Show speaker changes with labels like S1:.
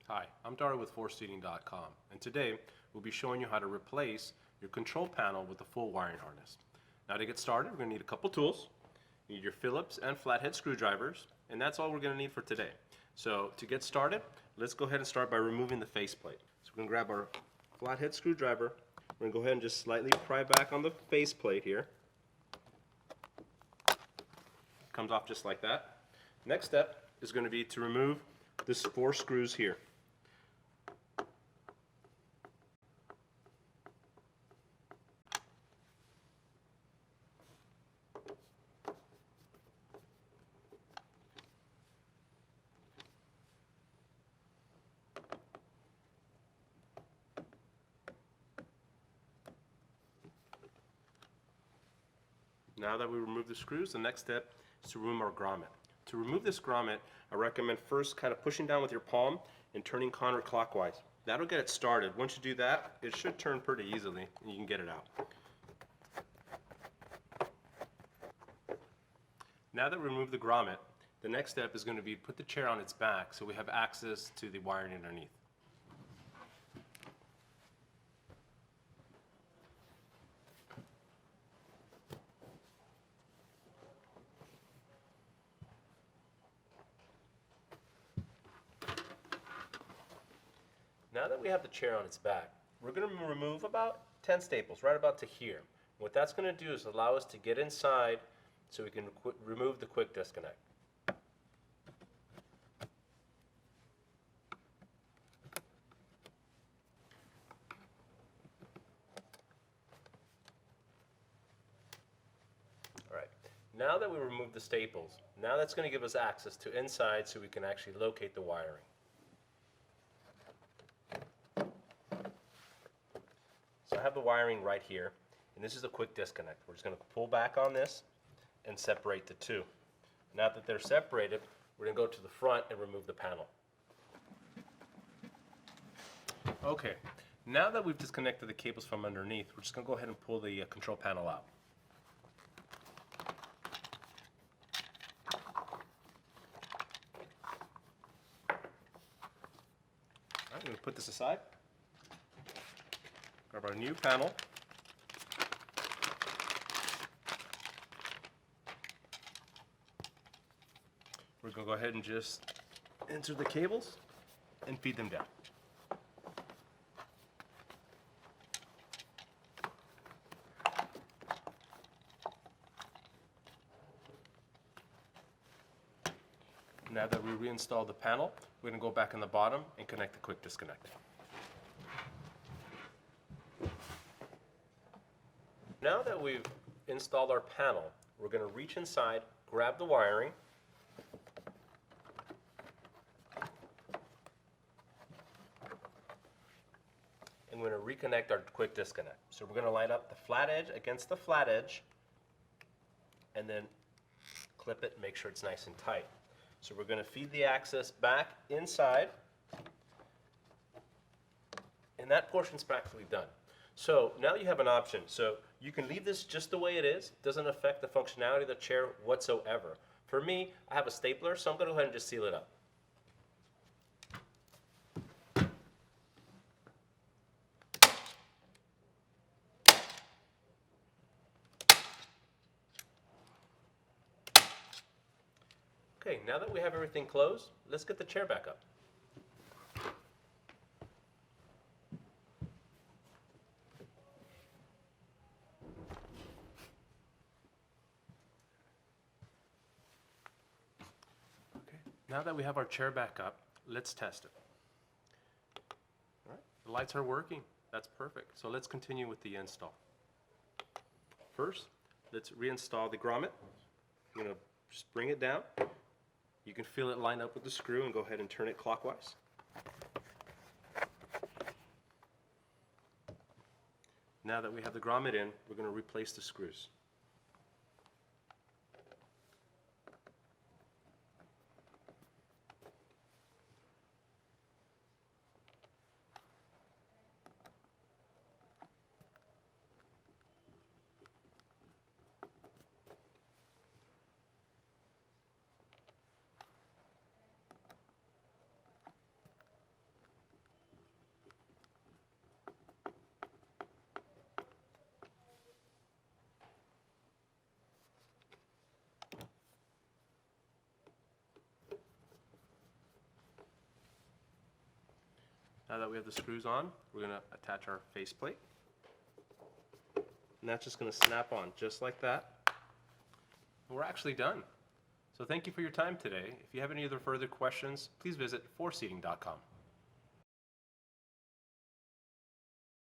S1: Hi, I'm Dario with ForceSeating.com, and today we'll be showing you how to replace your control panel with a full wiring harness. Now to get started, we're going to need a couple tools. You need your Phillips and flathead screwdrivers, and that's all we're going to need for today. So to get started, let's go ahead and start by removing the faceplate. So we're going to grab our flathead screwdriver. We're going to go ahead and just slightly pry back on the faceplate here. Comes off just like that. Next step is going to be to remove this 4 screws here. Now that we remove the screws, the next step is to remove our grommet. To remove this grommet, I recommend first kind of pushing down with your palm and turning counterclockwise. That'll get it started. Once you do that, it should turn pretty easily and you can get it out. Now that we remove the grommet, the next step is going to be put the chair on its back so we have access to the wiring underneath. Now that we have the chair on its back, we're going to remove about 10 staples, right about to here. What that's going to do is allow us to get inside so we can remove the quick disconnect. Alright, now that we remove the staples, now that's going to give us access to inside so we can actually locate the wiring. So I have the wiring right here, and this is a quick disconnect. We're just going to pull back on this and separate the two. Now that they're separated, we're going to go to the front and remove the panel. Okay, now that we've disconnected the cables from underneath, we're just going to go ahead and pull the control panel out. I'm going to put this aside. Grab our new panel. We're going to go ahead and just insert the cables and feed them down. Now that we reinstall the panel, we're going to go back in the bottom and connect the quick disconnect. Now that we've installed our panel, we're going to reach inside, grab the wiring, and we're going to reconnect our quick disconnect. So we're going to line up the flat edge against the flat edge, and then clip it and make sure it's nice and tight. So we're going to feed the access back inside, and that portion's practically done. So now you have an option. So you can leave this just the way it is. It doesn't affect the functionality of the chair whatsoever. For me, I have a stapler, so I'm going to go ahead and just seal it up. Okay, now that we have everything closed, let's get the chair back up. Now that we have our chair back up, let's test it. All right, the lights are working. That's perfect. So let's continue with the install. First, let's reinstall the grommet. I'm going to just bring it down. You can feel it line up with the screw and go ahead and turn it clockwise. Now that we have the grommet in, we're going to replace the screws. Now that we have the screws on, we're going to attach our faceplate. And that's just going to snap on just like that. And we're actually done. So thank you for your time today. If you have any other further questions, please visit 4seating.com.